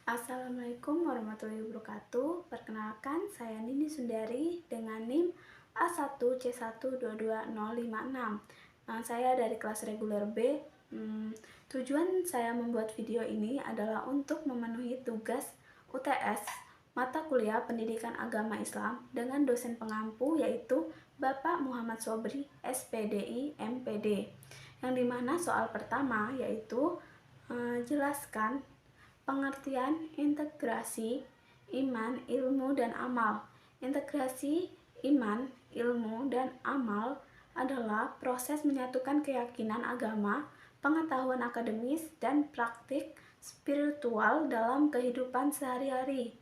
Assalamualaikum warahmatullahi wabarakatuh. Perkenalkan, saya Nini Sundari dengan NIM A1C1222056. Saya dari kelas reguler B. Tujuan saya membuat video ini adalah untuk memenuhi tugas UTS mata kuliah Pendidikan Agama Islam dengan dosen pengampu yaitu Bapak Muhammad Sobri, SPDI, MPD. Yang dimana soal pertama yaitu jelaskan pengertian integrasi iman, ilmu, dan amal. Integrasi iman, ilmu, dan amal adalah proses menyatukan keyakinan agama, pengetahuan akademis, dan praktik spiritual dalam kehidupan sehari-hari.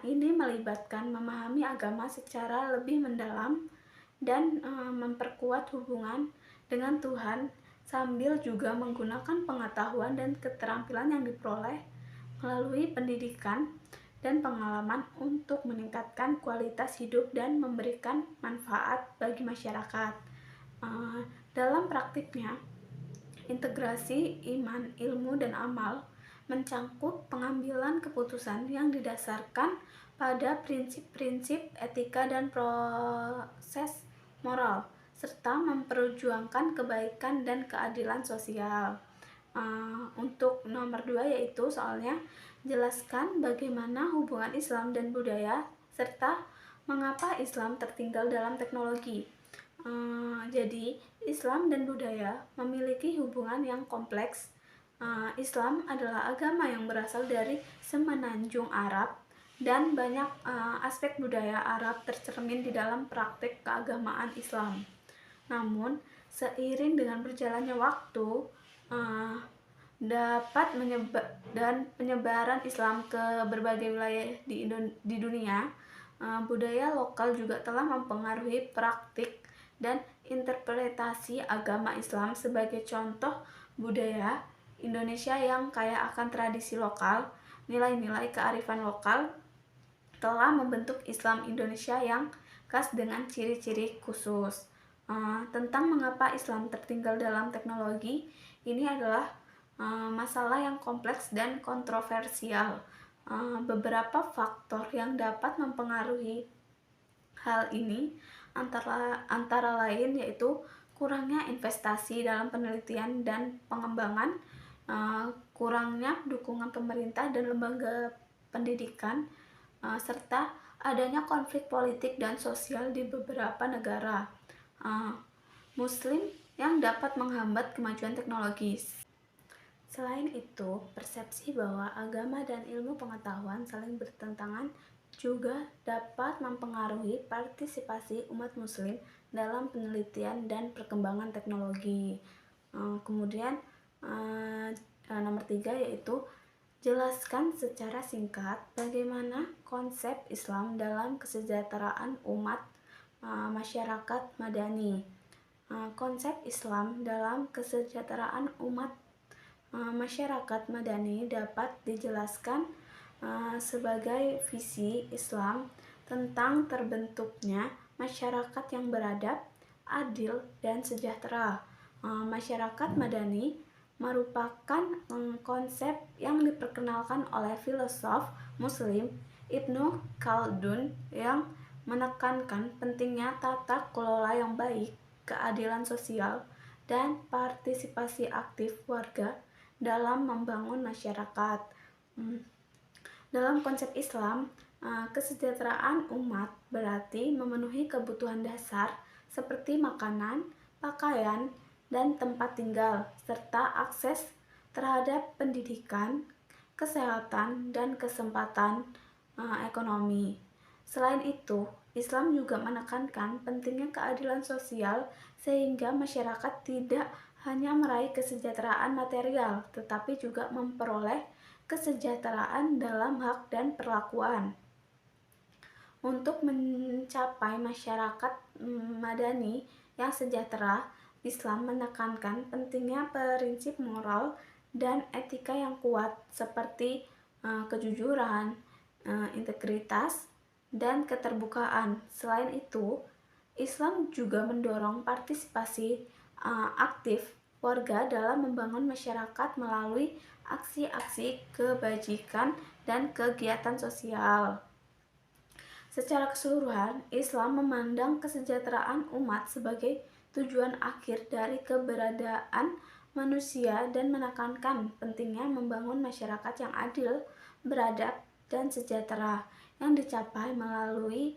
Ini melibatkan memahami agama secara lebih mendalam dan memperkuat hubungan dengan Tuhan sambil juga menggunakan pengetahuan dan keterampilan yang diperoleh melalui pendidikan dan pengalaman untuk meningkatkan kualitas hidup dan memberikan manfaat bagi masyarakat. Dalam praktiknya, integrasi iman, ilmu, dan amal mencangkup pengambilan keputusan yang didasarkan pada prinsip-prinsip etika dan proses moral, serta memperjuangkan kebaikan dan keadilan sosial. Untuk nomor 2 yaitu soalnya jelaskan bagaimana hubungan Islam dan budaya serta mengapa Islam tertinggal dalam teknologi. Jadi Islam dan budaya memiliki hubungan yang kompleks. Islam adalah agama yang berasal dari semenanjung Arab dan banyak aspek budaya Arab tercermin di dalam praktik keagamaan Islam. Namun seiring dengan berjalannya waktu, dapat penyebaran Islam ke berbagai wilayah di dunia, budaya lokal juga telah mempengaruhi praktik dan interpretasi agama Islam. Sebagai contoh, budaya Indonesia yang kaya akan tradisi lokal, nilai-nilai kearifan lokal telah membentuk Islam Indonesia yang khas dengan ciri-ciri khusus. Tentang mengapa Islam tertinggal dalam teknologi, ini adalah masalah yang kompleks dan kontroversial. Beberapa faktor yang dapat mempengaruhi hal ini antara lain yaitu kurangnya investasi dalam penelitian dan pengembangan, kurangnya dukungan pemerintah dan lembaga pendidikan, serta adanya konflik politik dan sosial di beberapa negara Muslim yang dapat menghambat kemajuan teknologis. Selain itu, persepsi bahwa agama dan ilmu pengetahuan saling bertentangan juga dapat mempengaruhi partisipasi umat Muslim dalam penelitian dan perkembangan teknologi. Kemudian nomor 3 yaitu jelaskan secara singkat bagaimana konsep Islam dalam kesejahteraan umat masyarakat madani. Konsep Islam dalam kesejahteraan umat masyarakat madani dapat dijelaskan sebagai visi Islam tentang terbentuknya masyarakat yang beradab, adil, dan sejahtera. Masyarakat madani merupakan konsep yang diperkenalkan oleh filosof Muslim Ibnu Khaldun yang menekankan pentingnya tata kelola yang baik, keadilan sosial, dan partisipasi aktif warga dalam membangun masyarakat. Dalam konsep Islam, kesejahteraan umat berarti memenuhi kebutuhan dasar seperti makanan, pakaian, dan tempat tinggal, serta akses terhadap pendidikan, kesehatan, dan kesempatan ekonomi. Selain itu, Islam juga menekankan pentingnya keadilan sosial sehingga masyarakat tidak hanya meraih kesejahteraan material, tetapi juga memperoleh kesejahteraan dalam hak dan perlakuan. Untuk mencapai masyarakat madani yang sejahtera, Islam menekankan pentingnya prinsip moral dan etika yang kuat seperti kejujuran, integritas, dan keterbukaan. Selain itu, Islam juga mendorong partisipasi aktif warga dalam membangun masyarakat melalui aksi-aksi kebajikan, dan kegiatan sosial. Secara keseluruhan, Islam memandang kesejahteraan umat sebagai tujuan akhir dari keberadaan manusia dan menekankan pentingnya membangun masyarakat yang adil, beradab, dan sejahtera yang dicapai melalui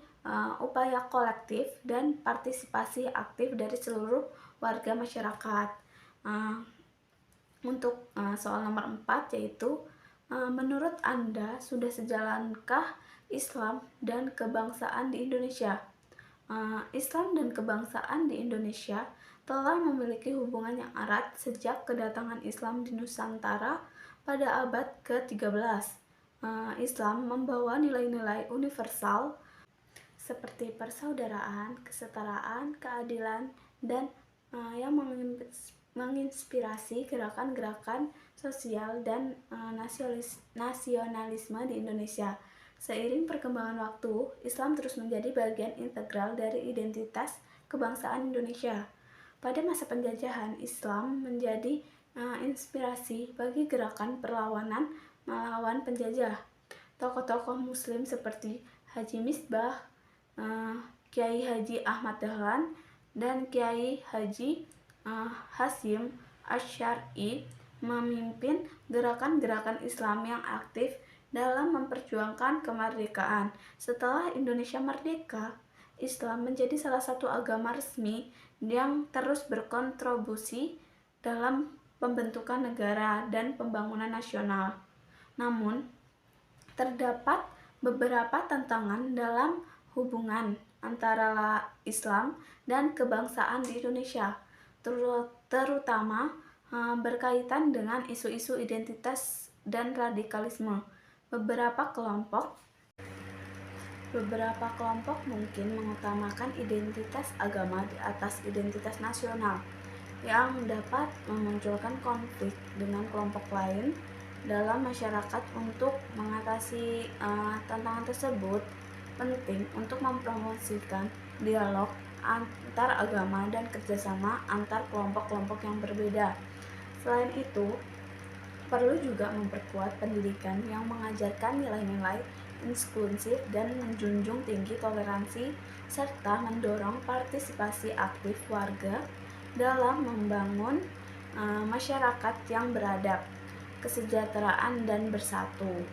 upaya kolektif dan partisipasi aktif dari seluruh warga masyarakat. Untuk soal nomor 4 yaitu menurut Anda sudah sejalankah Islam dan kebangsaan di Indonesia? Islam dan kebangsaan di Indonesia telah memiliki hubungan yang erat sejak kedatangan Islam di Nusantara pada abad ke-13. Islam membawa nilai-nilai universal seperti persaudaraan, kesetaraan, keadilan, dan yang menginspirasi gerakan-gerakan sosial dan nasionalisme di Indonesia. Seiring perkembangan waktu, Islam terus menjadi bagian integral dari identitas kebangsaan Indonesia. Pada masa penjajahan, Islam menjadi inspirasi bagi gerakan perlawanan melawan penjajah. Tokoh-tokoh Muslim seperti Haji Misbah, Kiai Haji Ahmad Dahlan, dan Kiai Haji Hasyim Asy'ari memimpin gerakan-gerakan Islam yang aktif dalam memperjuangkan kemerdekaan. Setelah Indonesia merdeka, Islam menjadi salah satu agama resmi yang terus berkontribusi dalam pembentukan negara dan pembangunan nasional. Namun, terdapat beberapa tantangan dalam hubungan antara Islam dan kebangsaan di Indonesia, terutama berkaitan dengan isu-isu identitas dan radikalisme. Beberapa kelompok mungkin mengutamakan identitas agama di atas identitas nasional, yang dapat memunculkan konflik dengan kelompok lain dalam masyarakat. Untuk mengatasi tantangan tersebut, penting untuk mempromosikan dialog antar agama dan kerjasama antar kelompok-kelompok yang berbeda. Selain itu, perlu juga memperkuat pendidikan yang mengajarkan nilai-nilai inklusif dan menjunjung tinggi toleransi, serta mendorong partisipasi aktif warga dalam membangun masyarakat yang beradab, kesejahteraan, dan bersatu.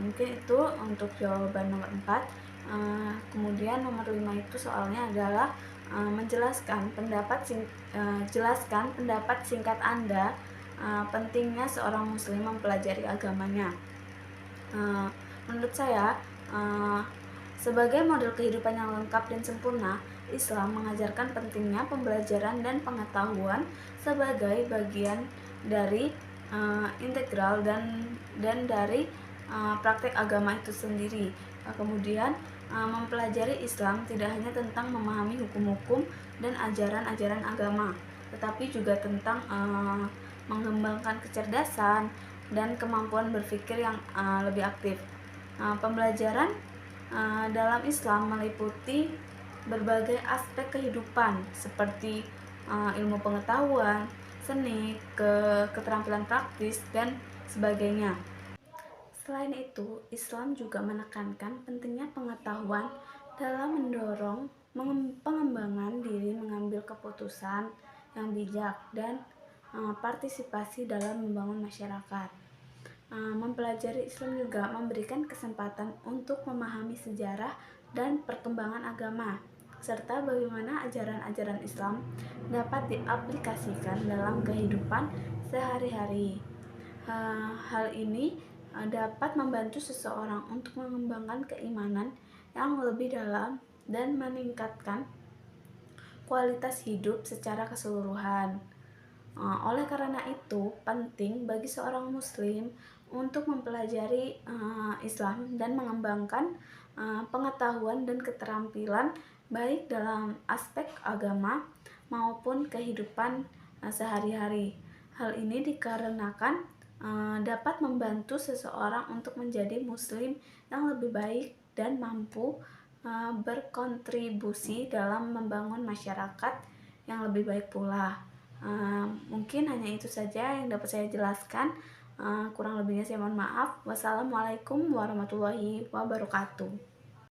Mungkin itu untuk jawaban nomor 4. Kemudian nomor 5 itu soalnya adalah jelaskan pendapat singkat Anda pentingnya seorang muslim mempelajari agamanya. Menurut saya, sebagai model kehidupan yang lengkap dan sempurna, Islam mengajarkan pentingnya pembelajaran dan pengetahuan sebagai bagian dari integral dan dari praktek agama itu sendiri. Kemudian mempelajari Islam tidak hanya tentang memahami hukum-hukum dan ajaran-ajaran agama, tetapi juga tentang mengembangkan kecerdasan dan kemampuan berpikir yang lebih aktif. Pembelajaran dalam Islam meliputi berbagai aspek kehidupan seperti ilmu pengetahuan, seni, keterampilan praktis, dan sebagainya. Selain itu, Islam juga menekankan pentingnya pengetahuan dalam mendorong pengembangan diri, mengambil keputusan yang bijak, dan partisipasi dalam membangun masyarakat. Mempelajari Islam juga memberikan kesempatan untuk memahami sejarah dan perkembangan agama, serta bagaimana ajaran-ajaran Islam dapat diaplikasikan dalam kehidupan sehari-hari. Hal ini dapat membantu seseorang untuk mengembangkan keimanan yang lebih dalam dan meningkatkan kualitas hidup secara keseluruhan. Oleh karena itu, penting bagi seorang muslim untuk mempelajari Islam dan mengembangkan pengetahuan dan keterampilan baik dalam aspek agama maupun kehidupan sehari-hari. Hal ini dikarenakan dapat membantu seseorang untuk menjadi muslim yang lebih baik dan mampu berkontribusi dalam membangun masyarakat yang lebih baik pula. Mungkin hanya itu saja yang dapat saya jelaskan. Kurang lebihnya saya mohon maaf. Wassalamualaikum warahmatullahi wabarakatuh.